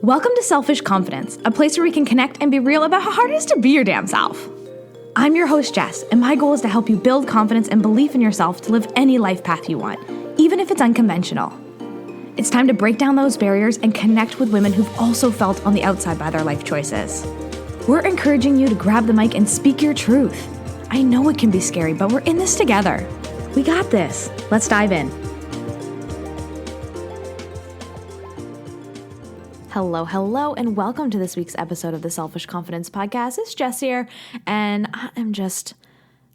Welcome to Selfish Confidence, a place where we can connect and be real about how hard it is to be your damn self. I'm your host, Jess, and my goal is to help you build confidence and belief in yourself to live any life path you want, even if it's unconventional. It's time to break down those barriers and connect with women who've also felt on the outside by their life choices. We're encouraging you to grab the mic and speak your truth. I know it can be scary, but we're in this together. We got this. Let's dive in. Hello, and welcome to this week's episode of the Selfish Confidence Podcast. It's Jess here, and I am just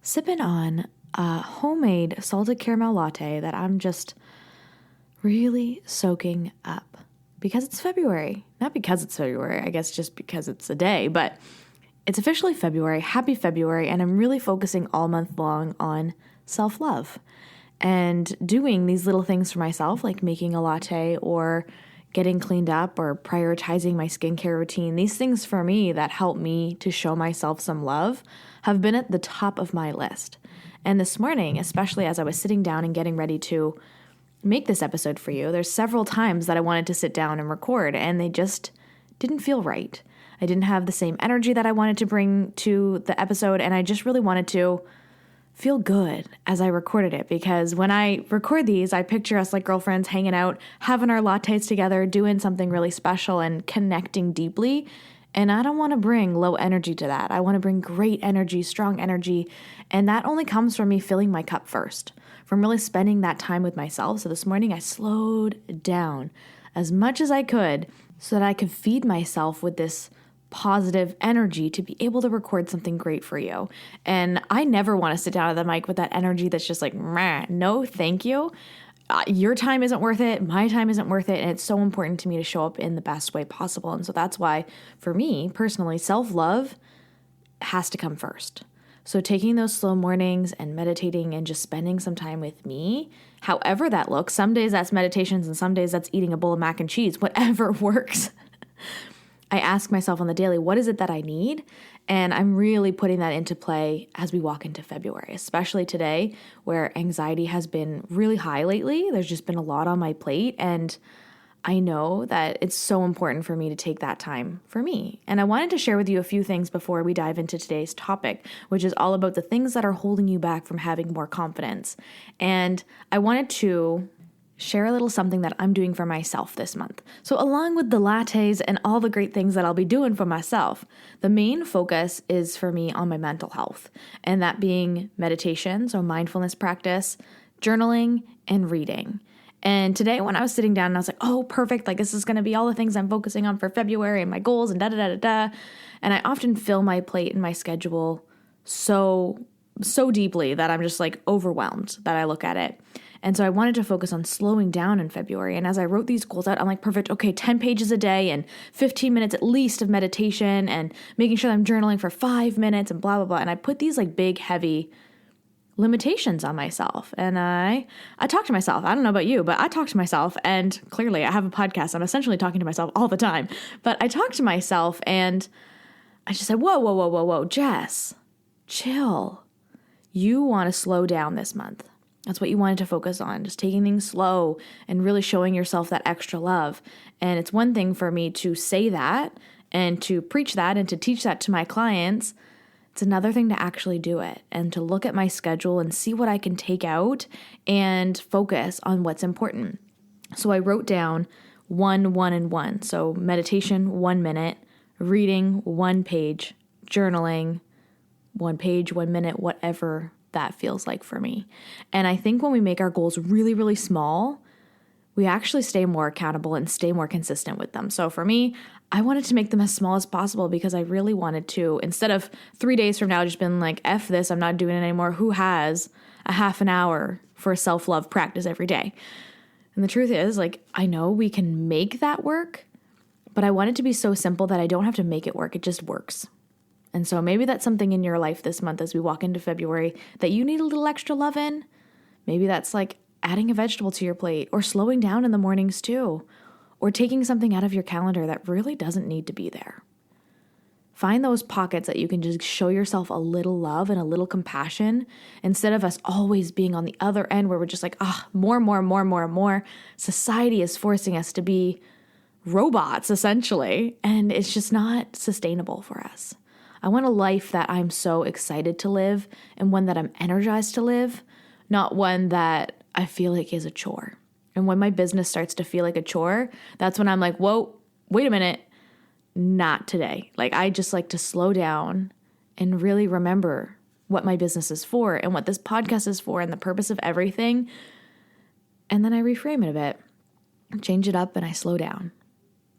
sipping on a homemade salted caramel latte that I'm just really soaking up because it's February. Not because it's February, I guess just because it's a day, but it's officially February. Happy February, and I'm really focusing all month long on self-love and doing these little things for myself, like making a latte or getting cleaned up or prioritizing my skincare routine. These things for me that help me to show myself some love have been at the top of my list. And this morning, especially as I was sitting down and getting ready to make this episode for you, there's several times that I wanted to sit down and record and they just didn't feel right. I didn't have the same energy that I wanted to bring to the episode, and I just really wanted to feel good as I recorded it, because when I record these, I picture us like girlfriends hanging out, having our lattes together, doing something really special and connecting deeply. And I don't want to bring low energy to that. I want to bring great energy, strong energy. And that only comes from me filling my cup first, from really spending that time with myself. So this morning I slowed down as much as I could so that I could feed myself with this positive energy to be able to record something great for you. And I never want to sit down at the mic with that energy that's just like, meh, no, thank you. Your time isn't worth it. My time isn't worth it. And it's so important to me to show up in the best way possible. And so that's why, for me personally, self-love has to come first. So taking those slow mornings and meditating and just spending some time with me, however that looks, some days that's meditations and some days that's eating a bowl of mac and cheese, whatever works. I ask myself on the daily, what is it that I need? And I'm really putting that into play as we walk into February, especially today where anxiety has been really high lately. There's just been a lot on my plate, and I know that it's so important for me to take that time for me. And I wanted to share with you a few things before we dive into today's topic, which is all about the things that are holding you back from having more confidence. And I wanted to share a little something that I'm doing for myself this month. So along with the lattes and all the great things that I'll be doing for myself, the main focus is for me on my mental health, and that being meditation, so mindfulness practice, journaling, and reading. And today when I was sitting down and I was like, oh, perfect, like this is going to be all the things I'm focusing on for February and my goals and da-da-da-da-da. And I often fill my plate and my schedule so deeply that I'm just like overwhelmed that I look at it. And so I wanted to focus on slowing down in February. And as I wrote these goals out, I'm like, perfect, okay, 10 pages a day and 15 minutes at least of meditation and making sure that I'm journaling for 5 minutes and blah, blah, blah. And I put these like big, heavy limitations on myself. And I talk to myself. I don't know about you, but I talk to myself. And clearly I have a podcast. I'm essentially talking to myself all the time. But I talk to myself and I just said, whoa, Jess, chill. You want to slow down this month. That's what you wanted to focus on, just taking things slow and really showing yourself that extra love. And it's one thing for me to say that and to preach that and to teach that to my clients. It's another thing to actually do it and to look at my schedule and see what I can take out and focus on what's important. So I wrote down 1, 1, and 1. So meditation, 1 minute, reading, 1 page, journaling, 1 page, 1 minute, whatever that feels like for me. And I think when we make our goals really, really small, we actually stay more accountable and stay more consistent with them. So for me, I wanted to make them as small as possible because I really wanted to, instead of 3 days from now, just been like, F this, I'm not doing it anymore. Who has a half an hour for self-love practice every day? And the truth is, like, I know we can make that work, but I want it to be so simple that I don't have to make it work. It just works. And so maybe that's something in your life this month as we walk into February that you need a little extra love in. Maybe that's like adding a vegetable to your plate or slowing down in the mornings too, or taking something out of your calendar that really doesn't need to be there. Find those pockets that you can just show yourself a little love and a little compassion instead of us always being on the other end where we're just like, more. Society is forcing us to be robots essentially, and it's just not sustainable for us. I want a life that I'm so excited to live and one that I'm energized to live, not one that I feel like is a chore. And when my business starts to feel like a chore, that's when I'm like, whoa, wait a minute, not today. Like, I just like to slow down and really remember what my business is for and what this podcast is for and the purpose of everything. And then I reframe it a bit, change it up, and I slow down.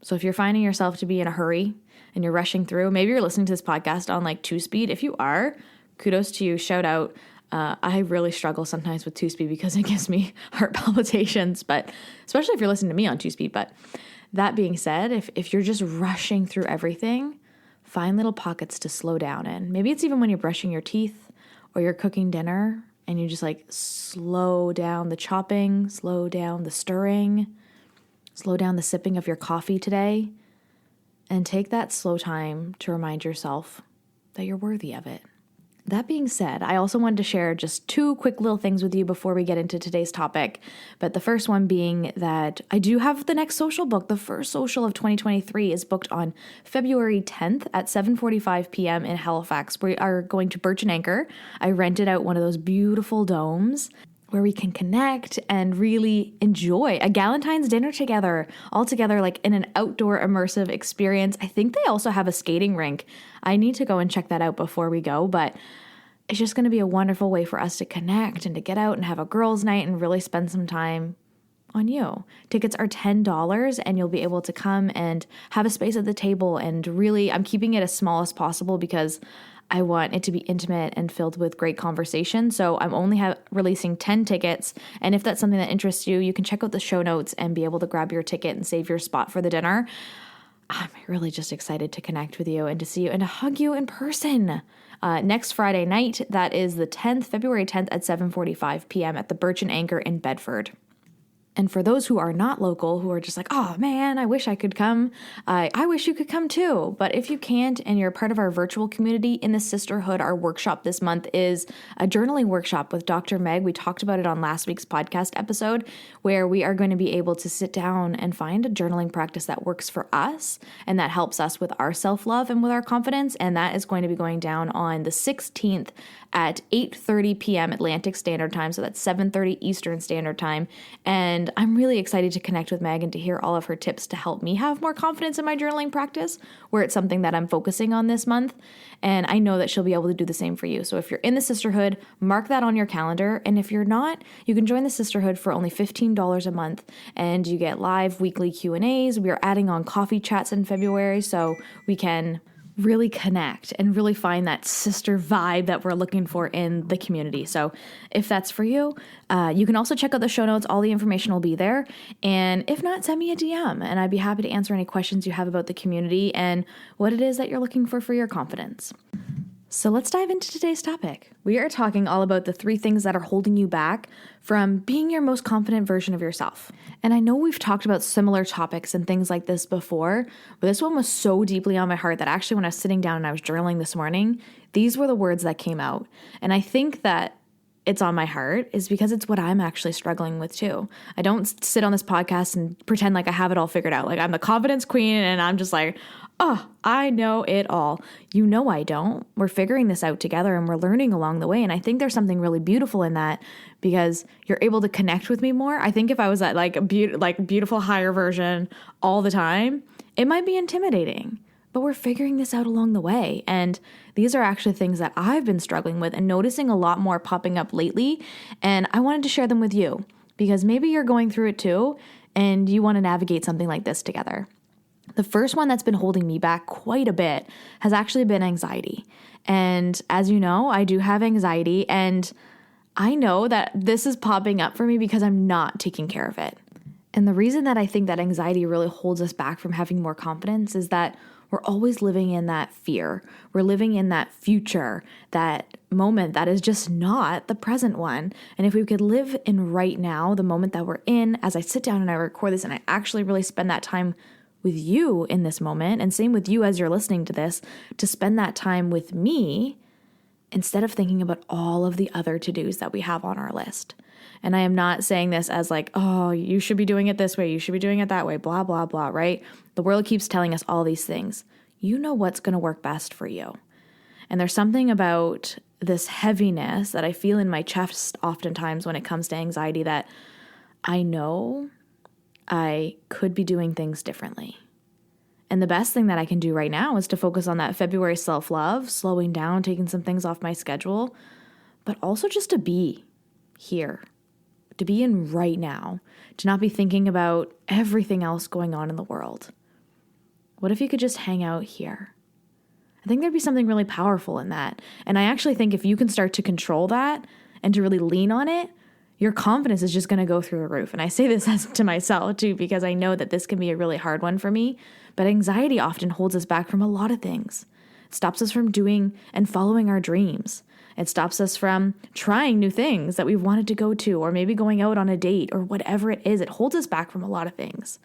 So if you're finding yourself to be in a hurry and you're rushing through, maybe you're listening to this podcast on like 2-speed. If you are, kudos to you, shout out. I really struggle sometimes with 2-speed because it gives me heart palpitations, but especially if you're listening to me on 2-speed. But that being said, if you're just rushing through everything, find little pockets to slow down in. Maybe it's even when you're brushing your teeth or you're cooking dinner and you just like slow down the chopping, slow down the stirring, slow down the sipping of your coffee today, and take that slow time to remind yourself that you're worthy of it. That being said, I also wanted to share just 2 quick little things with you before we get into today's topic. But the first one being that I do have the next social book. The first social of 2023 is booked on February 10th at 7:45 p.m. in Halifax. We are going to Birch and Anchor. I rented out one of those beautiful domes where we can connect and really enjoy a Galentine's dinner together, all together like in an outdoor immersive experience. I think they also have a skating rink. I need to go and check that out before we go, but it's just going to be a wonderful way for us to connect and to get out and have a girls' night and really spend some time on you. Tickets are $10 and you'll be able to come and have a space at the table, and really I'm keeping it as small as possible because I want it to be intimate and filled with great conversation. So I'm only releasing 10 tickets. And if that's something that interests you, you can check out the show notes and be able to grab your ticket and save your spot for the dinner. I'm really just excited to connect with you and to see you and to hug you in person. Next Friday night, that is the 10th, February 10th at 7:45 p.m. at the Birch and Anchor in Bedford. And for those who are not local, who are just like, oh man, I wish I could come, I wish you could come too. But if you can't and you're part of our virtual community in the Sisterhood, our workshop this month is a journaling workshop with Dr. Meg. We talked about it on last week's podcast episode, where we are going to be able to sit down and find a journaling practice that works for us and that helps us with our self-love and with our confidence. And that is going to be going down on the 16th at 8:30 p.m. Atlantic Standard Time. So that's 7:30 Eastern Standard Time. And I'm really excited to connect with Meg and to hear all of her tips to help me have more confidence in my journaling practice, where it's something that I'm focusing on this month. And I know that she'll be able to do the same for you. So if you're in the Sisterhood, mark that on your calendar. And if you're not, you can join the Sisterhood for only $15 a month. And you get live weekly Q&As. We are adding on coffee chats in February so we can really connect and really find that sister vibe that we're looking for in the community. So if that's for you, you can also check out the show notes. All the information will be there. And if not, send me a DM and I'd be happy to answer any questions you have about the community and what it is that you're looking for your confidence. So let's dive into today's topic. We are talking all about the 3 things that are holding you back from being your most confident version of yourself. And I know we've talked about similar topics and things like this before, but this one was so deeply on my heart that actually when I was sitting down and I was journaling this morning, these were the words that came out. And I think that it's on my heart is because it's what I'm actually struggling with too. I don't sit on this podcast and pretend like I have it all figured out. Like I'm the confidence queen and I'm just like, oh, I know it all. You know I don't. We're figuring this out together and we're learning along the way. And I think there's something really beautiful in that because you're able to connect with me more. I think if I was at like a beautiful higher version all the time, it might be intimidating. But we're figuring this out along the way. And these are actually things that I've been struggling with and noticing a lot more popping up lately. And I wanted to share them with you because maybe you're going through it too and you want to navigate something like this together. The first one that's been holding me back quite a bit has actually been anxiety. And as you know, I do have anxiety and I know that this is popping up for me because I'm not taking care of it. And the reason that I think that anxiety really holds us back from having more confidence is that we're always living in that fear. We're living in that future, that moment that is just not the present one. And if we could live in right now, the moment that we're in, as I sit down and I record this and I actually really spend that time with you in this moment, and same with you as you're listening to this, to spend that time with me instead of thinking about all of the other to-dos that we have on our list. And I am not saying this as like, oh, you should be doing it this way, you should be doing it that way, blah, blah, blah, right? The world keeps telling us all these things. You know what's going to work best for you. And there's something about this heaviness that I feel in my chest oftentimes when it comes to anxiety that I know I could be doing things differently. And the best thing that I can do right now is to focus on that February self-love, slowing down, taking some things off my schedule, but also just to be here, to be in right now, to not be thinking about everything else going on in the world. What if you could just hang out here? I think there'd be something really powerful in that. And I actually think if you can start to control that and to really lean on it, your confidence is just going to go through the roof. And I say this as to myself too, because I know that this can be a really hard one for me. But anxiety often holds us back from a lot of things. It stops us from doing and following our dreams. It stops us from trying new things that we've wanted to go to, or maybe going out on a date or whatever it is. It holds us back from a lot of things.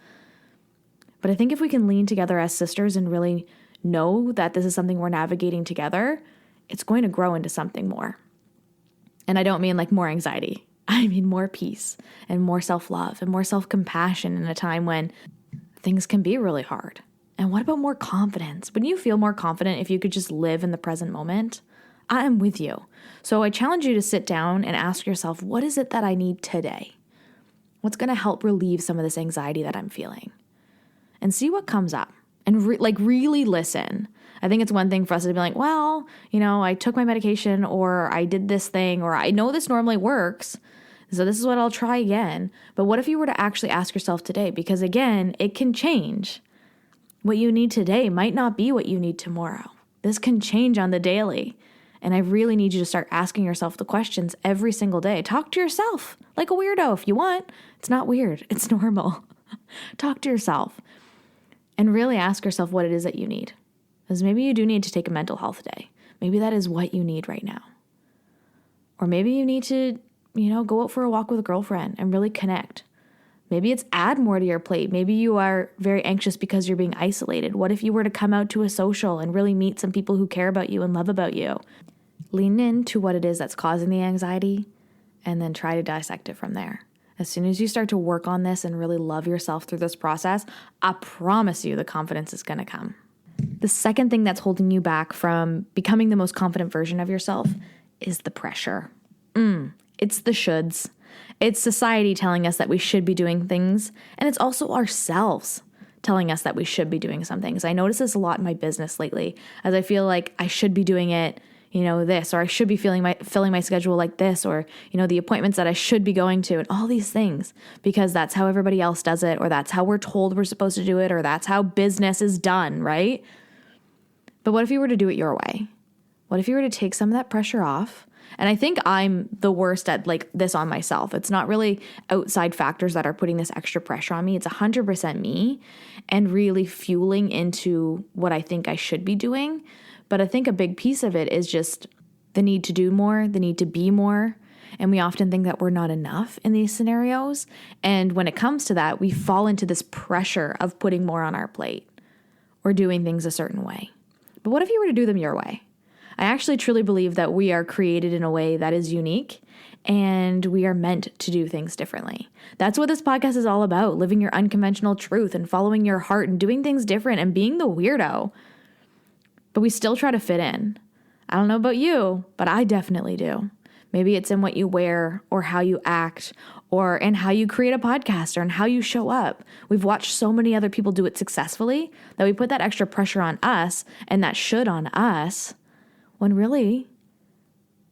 But I think if we can lean together as sisters and really know that this is something we're navigating together, it's going to grow into something more. And I don't mean like more anxiety. I mean more peace and more self-love and more self-compassion in a time when things can be really hard. And what about more confidence? Wouldn't you feel more confident if you could just live in the present moment? I am with you. So I challenge you to sit down and ask yourself, what is it that I need today? What's going to help relieve some of this anxiety that I'm feeling? And see what comes up. And really listen. I think it's one thing for us to be like, well, I took my medication, or I did this thing, or I know this normally works, so this is what I'll try again. But what if you were to actually ask yourself today? Because again, it can change. What you need today might not be what you need tomorrow. This can change on the daily. And I really need you to start asking yourself the questions every single day. Talk to yourself like a weirdo if you want. It's not weird. It's normal. Talk to yourself. And really ask yourself what it is that you need. Because maybe you do need to take a mental health day. Maybe that is what you need right now. Or maybe you need to, go out for a walk with a girlfriend and really connect. Maybe it's add more to your plate. Maybe you are very anxious because you're being isolated. What if you were to come out to a social and really meet some people who care about you and love about you? Lean into what it is that's causing the anxiety and then try to dissect it from there. As soon as you start to work on this and really love yourself through this process, I promise you the confidence is going to come. The second thing that's holding you back from becoming the most confident version of yourself is the pressure. It's the shoulds. It's society telling us that we should be doing things, and it's also ourselves telling us that we should be doing some things. I notice this a lot in my business lately, as I feel like I should be doing it this, or I should be filling my schedule like this, or, the appointments that I should be going to, and all these things, because that's how everybody else does it, or that's how we're told we're supposed to do it, or that's how business is done, right? But what if you were to do it your way? What if you were to take some of that pressure off? And I think I'm the worst at this on myself. It's not really outside factors that are putting this extra pressure on me. It's 100% me and really fueling into what I think I should be doing. But I think a big piece of it is just the need to do more, the need to be more. And we often think that we're not enough in these scenarios. And when it comes to that, we fall into this pressure of putting more on our plate or doing things a certain way. But what if you were to do them your way? I actually truly believe that we are created in a way that is unique and we are meant to do things differently. That's what this podcast is all about, living your unconventional truth and following your heart and doing things different and being the weirdo. But we still try to fit in. I don't know about you, but I definitely do. Maybe it's in what you wear or how you act or in how you create a podcast or in how you show up. We've watched so many other people do it successfully that we put that extra pressure on us and that should on us when really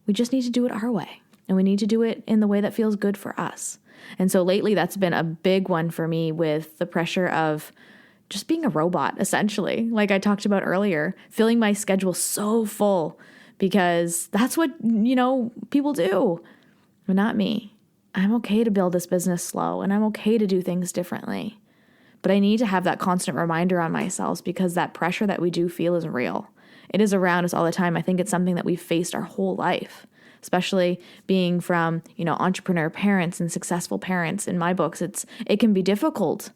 we just need to do it our way and we need to do it in the way that feels good for us. And so lately that's been a big one for me with the pressure of just being a robot, essentially, like I talked about earlier, filling my schedule so full because that's what, people do, but not me. I'm okay to build this business slow and I'm okay to do things differently, but I need to have that constant reminder on myself because that pressure that we do feel is real. It is around us all the time. I think it's something that we've faced our whole life, especially being from, entrepreneur parents and successful parents. In my books, it can be difficult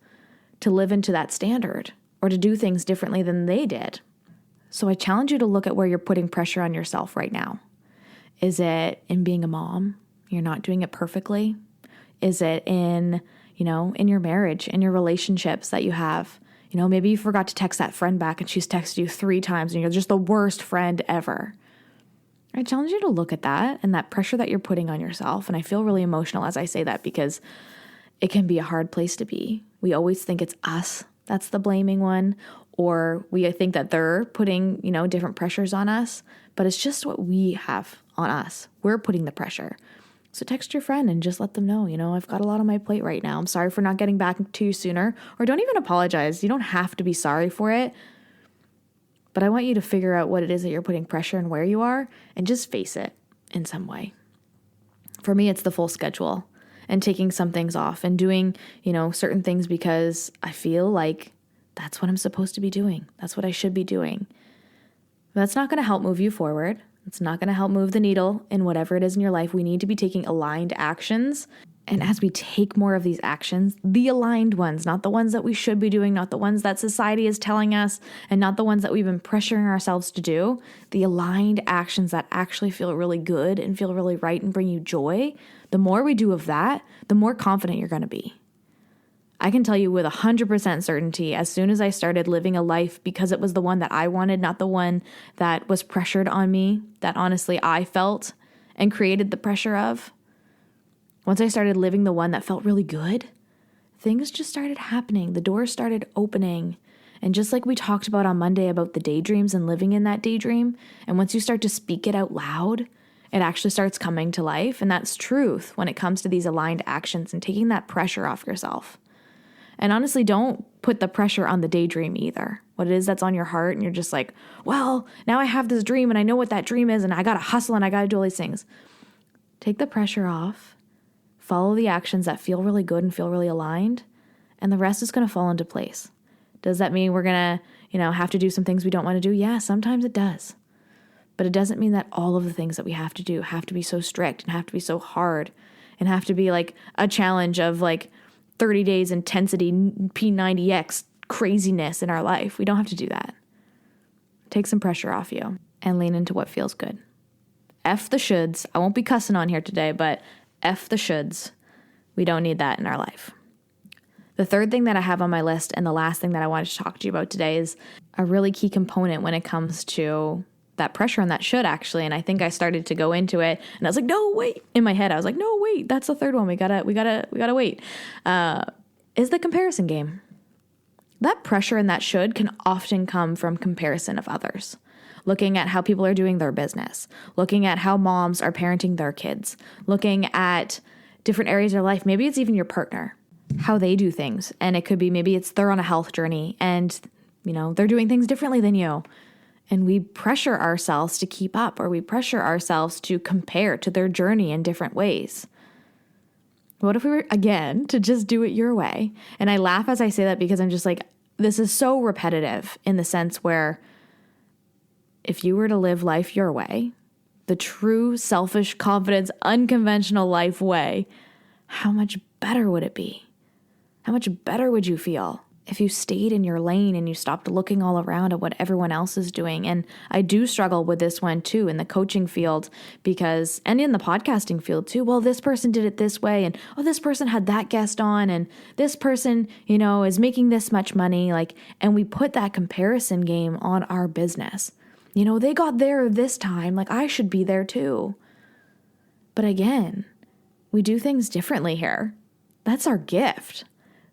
to live into that standard or to do things differently than they did. So I challenge you to look at where you're putting pressure on yourself right now. Is it in being a mom? you're not doing it perfectly? Is it in your marriage, in your relationships that you have? Maybe you forgot to text that friend back and she's texted you 3 times and you're just the worst friend ever. I challenge you to look at that and that pressure that you're putting on yourself. And I feel really emotional as I say that because it can be a hard place to be. We always think it's us that's the blaming one, or we think that they're putting, different pressures on us, but it's just what we have on us. We're putting the pressure. So text your friend and just let them know, I've got a lot on my plate right now. I'm sorry for not getting back to you sooner. Or don't even apologize. You don't have to be sorry for it. But I want you to figure out what it is that you're putting pressure and where you are and just face it in some way. For me, it's the full schedule and taking some things off and doing, certain things because I feel like that's what I'm supposed to be doing. That's what I should be doing. That's not going to help move you forward. It's not going to help move the needle in whatever it is in your life. We need to be taking aligned actions. And as we take more of these actions, the aligned ones, not the ones that we should be doing, not the ones that society is telling us, and not the ones that we've been pressuring ourselves to do, the aligned actions that actually feel really good and feel really right and bring you joy, the more we do of that, the more confident you're going to be. I can tell you with 100% certainty, as soon as I started living a life because it was the one that I wanted, not the one that was pressured on me, that honestly I felt and created the pressure of, once I started living the one that felt really good, things just started happening. The doors started opening. And just like we talked about on Monday about the daydreams and living in that daydream, and once you start to speak it out loud, it actually starts coming to life. And that's truth when it comes to these aligned actions and taking that pressure off yourself. And honestly, don't put the pressure on the daydream either. What it is that's on your heart and you're just like, well, now I have this dream and I know what that dream is and I got to hustle and I got to do all these things. Take the pressure off. Follow the actions that feel really good and feel really aligned, and the rest is going to fall into place. Does that mean we're going to, have to do some things we don't want to do? Yeah, sometimes it does. But it doesn't mean that all of the things that we have to do have to be so strict and have to be so hard and have to be like a challenge of like 30 days intensity P90X craziness in our life. We don't have to do that. Take some pressure off you and lean into what feels good. F the shoulds. I won't be cussing on here today, but F the shoulds. We don't need that in our life. The third thing that I have on my list and the last thing that I wanted to talk to you about today is a really key component when it comes to that pressure and that should actually. And I think I started to go into it and I was like, no, wait. In my head, I was like, no, wait, that's the third one. We gotta wait. Is the comparison game. That pressure and that should can often come from comparison of others. Looking at how people are doing their business, looking at how moms are parenting their kids, looking at different areas of their life. Maybe it's even your partner, how they do things. And it could be maybe it's they're on a health journey and, they're doing things differently than you. And we pressure ourselves to keep up, or we pressure ourselves to compare to their journey in different ways. What if we were, again, to just do it your way? And I laugh as I say that because I'm just like, this is so repetitive in the sense where if you were to live life your way, the true selfish confidence, unconventional life way, how much better would it be? How much better would you feel if you stayed in your lane and you stopped looking all around at what everyone else is doing? And I do struggle with this one too in the coaching field and in the podcasting field too. Well, this person did it this way and this person had that guest on and this person, is making this much money. And we put that comparison game on our business. They got there this time, I should be there too. But again, we do things differently here. That's our gift,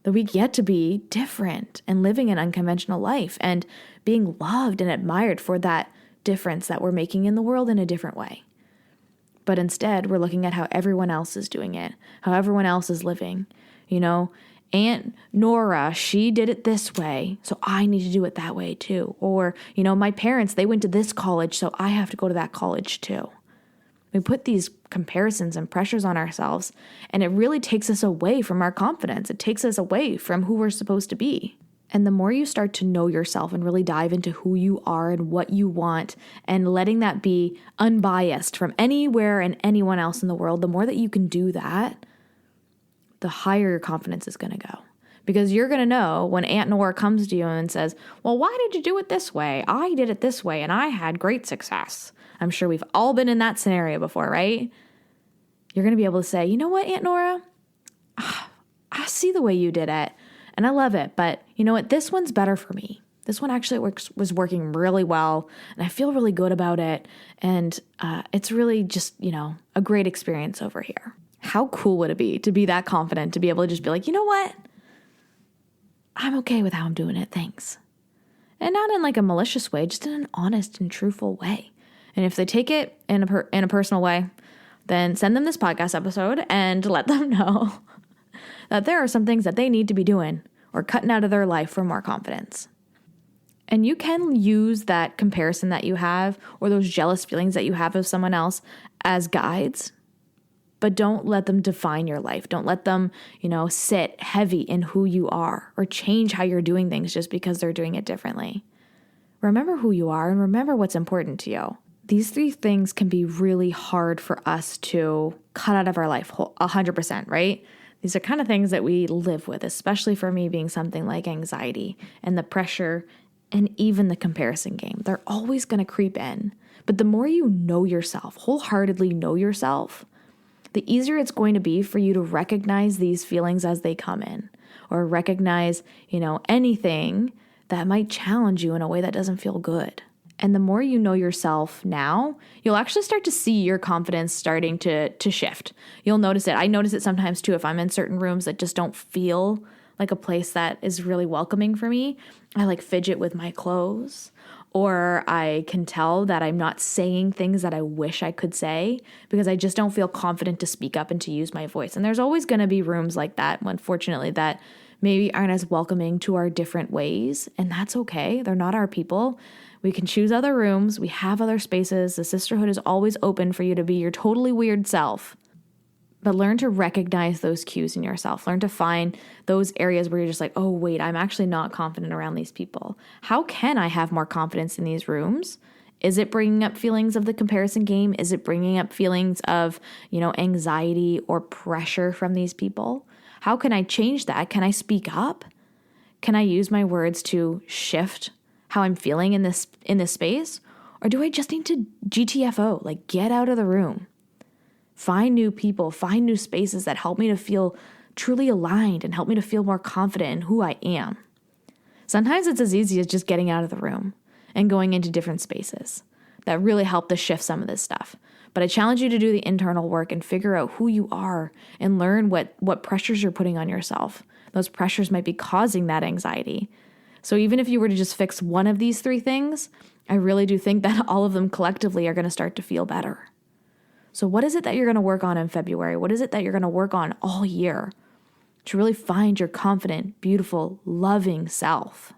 that we get to be different and living an unconventional life and being loved and admired for that difference that we're making in the world in a different way. But instead, we're looking at how everyone else is doing it, how everyone else is living. Aunt Nora, she did it this way, so I need to do it that way too. Or, my parents, they went to this college, so I have to go to that college too. We put these comparisons and pressures on ourselves, and it really takes us away from our confidence. It takes us away from who we're supposed to be. And the more you start to know yourself and really dive into who you are and what you want and letting that be unbiased from anywhere and anyone else in the world, the more that you can do that, the higher your confidence is going to go. Because you're going to know when Aunt Nora comes to you and says, well, why did you do it this way? I did it this way and I had great success. I'm sure we've all been in that scenario before, right? You're going to be able to say, you know what, Aunt Nora, I see the way you did it and I love it, but you know what, this one's better for me. This one actually was working really well and I feel really good about it. And it's really just, a great experience over here. How cool would it be to be that confident, to be able to just be like, you know what? I'm okay with how I'm doing it. Thanks. And not in like a malicious way, just in an honest and truthful way. And if they take it in a personal way, then send them this podcast episode and let them know that there are some things that they need to be doing or cutting out of their life for more confidence. And you can use that comparison that you have or those jealous feelings that you have of someone else as guides, but don't let them define your life. Don't let them, sit heavy in who you are or change how you're doing things just because they're doing it differently. Remember who you are and remember what's important to you. These 3 things can be really hard for us to cut out of our life 100%, right? These are kind of things that we live with, especially for me being something like anxiety and the pressure and even the comparison game. They're always going to creep in. But the more you know yourself, wholeheartedly know yourself, the easier it's going to be for you to recognize these feelings as they come in or recognize, anything that might challenge you in a way that doesn't feel good. And the more you know yourself now, you'll actually start to see your confidence starting to shift. You'll notice it. I notice it sometimes too if I'm in certain rooms that just don't feel like a place that is really welcoming for me. I like fidget with my clothes, or I can tell that I'm not saying things that I wish I could say because I just don't feel confident to speak up and to use my voice. And there's always going to be rooms like that, unfortunately, that maybe aren't as welcoming to our different ways. And that's okay. They're not our people. We can choose other rooms. We have other spaces. The sisterhood is always open for you to be your totally weird self. But learn to recognize those cues in yourself. Learn to find those areas where you're just like, oh, wait, I'm actually not confident around these people. How can I have more confidence in these rooms? Is it bringing up feelings of the comparison game? Is it bringing up feelings of, anxiety or pressure from these people? How can I change that? Can I speak up? Can I use my words to shift how I'm feeling in this space? Or do I just need to GTFO, like get out of the room? Find new people, find new spaces that help me to feel truly aligned and help me to feel more confident in who I am. Sometimes it's as easy as just getting out of the room and going into different spaces that really help to shift some of this stuff. But I challenge you to do the internal work and figure out who you are and learn what pressures you're putting on yourself. Those pressures might be causing that anxiety. So even if you were to just fix one of these 3 things, I really do think that all of them collectively are going to start to feel better. So what is it that you're going to work on in February? What is it that you're going to work on all year to really find your confident, beautiful, loving self?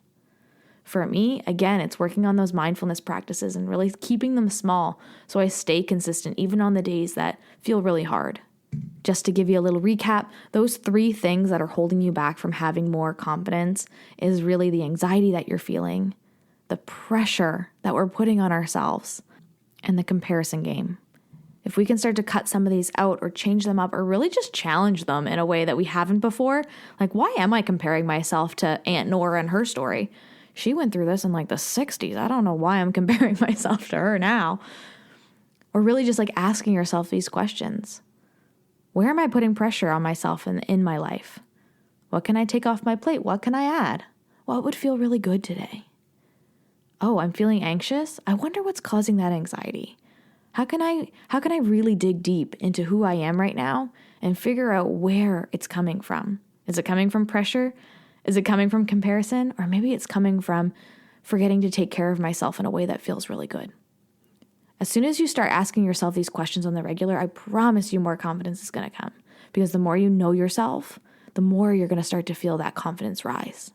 For me, again, it's working on those mindfulness practices and really keeping them small so I stay consistent even on the days that feel really hard. Just to give you a little recap, those 3 things that are holding you back from having more confidence is really the anxiety that you're feeling, the pressure that we're putting on ourselves, and the comparison game. If we can start to cut some of these out or change them up or really just challenge them in a way that we haven't before, like why am I comparing myself to Aunt Nora and her story? She went through this in like the 60s. I don't know why I'm comparing myself to her now. Or really just like asking yourself these questions. Where am I putting pressure on myself in my life? What can I take off my plate? What can I add? What would feel really good today? Oh, I'm feeling anxious? I wonder what's causing that anxiety. How can I really dig deep into who I am right now and figure out where it's coming from? Is it coming from pressure? Is it coming from comparison? Or maybe it's coming from forgetting to take care of myself in a way that feels really good. As soon as you start asking yourself these questions on the regular, I promise you more confidence is going to come. Because the more you know yourself, the more you're going to start to feel that confidence rise.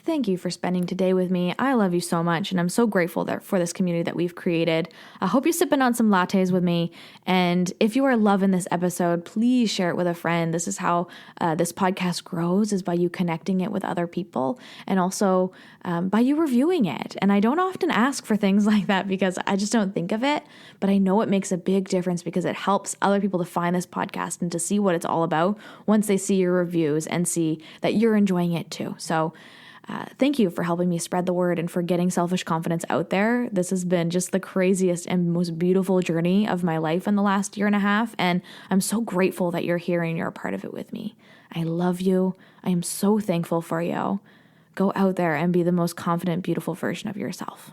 Thank you for spending today with me. I love you so much, and I'm so grateful for this community that we've created. I hope you're sipping on some lattes with me, and if you are loving this episode, please share it with a friend. This is how this podcast grows, is by you connecting it with other people, and also by you reviewing it. And I don't often ask for things like that because I just don't think of it, but I know it makes a big difference because it helps other people to find this podcast and to see what it's all about once they see your reviews and see that you're enjoying it too. So Thank you for helping me spread the word and for getting selfish confidence out there. This has been just the craziest and most beautiful journey of my life in the last year and a half, and I'm so grateful that you're here and you're a part of it with me. I love you. I am so thankful for you. Go out there and be the most confident, beautiful version of yourself.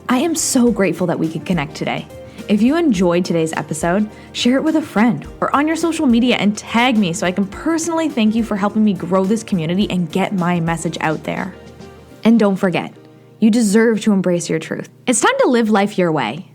I am so grateful that we could connect today. If you enjoyed today's episode, share it with a friend or on your social media and tag me so I can personally thank you for helping me grow this community and get my message out there. And don't forget, you deserve to embrace your truth. It's time to live life your way.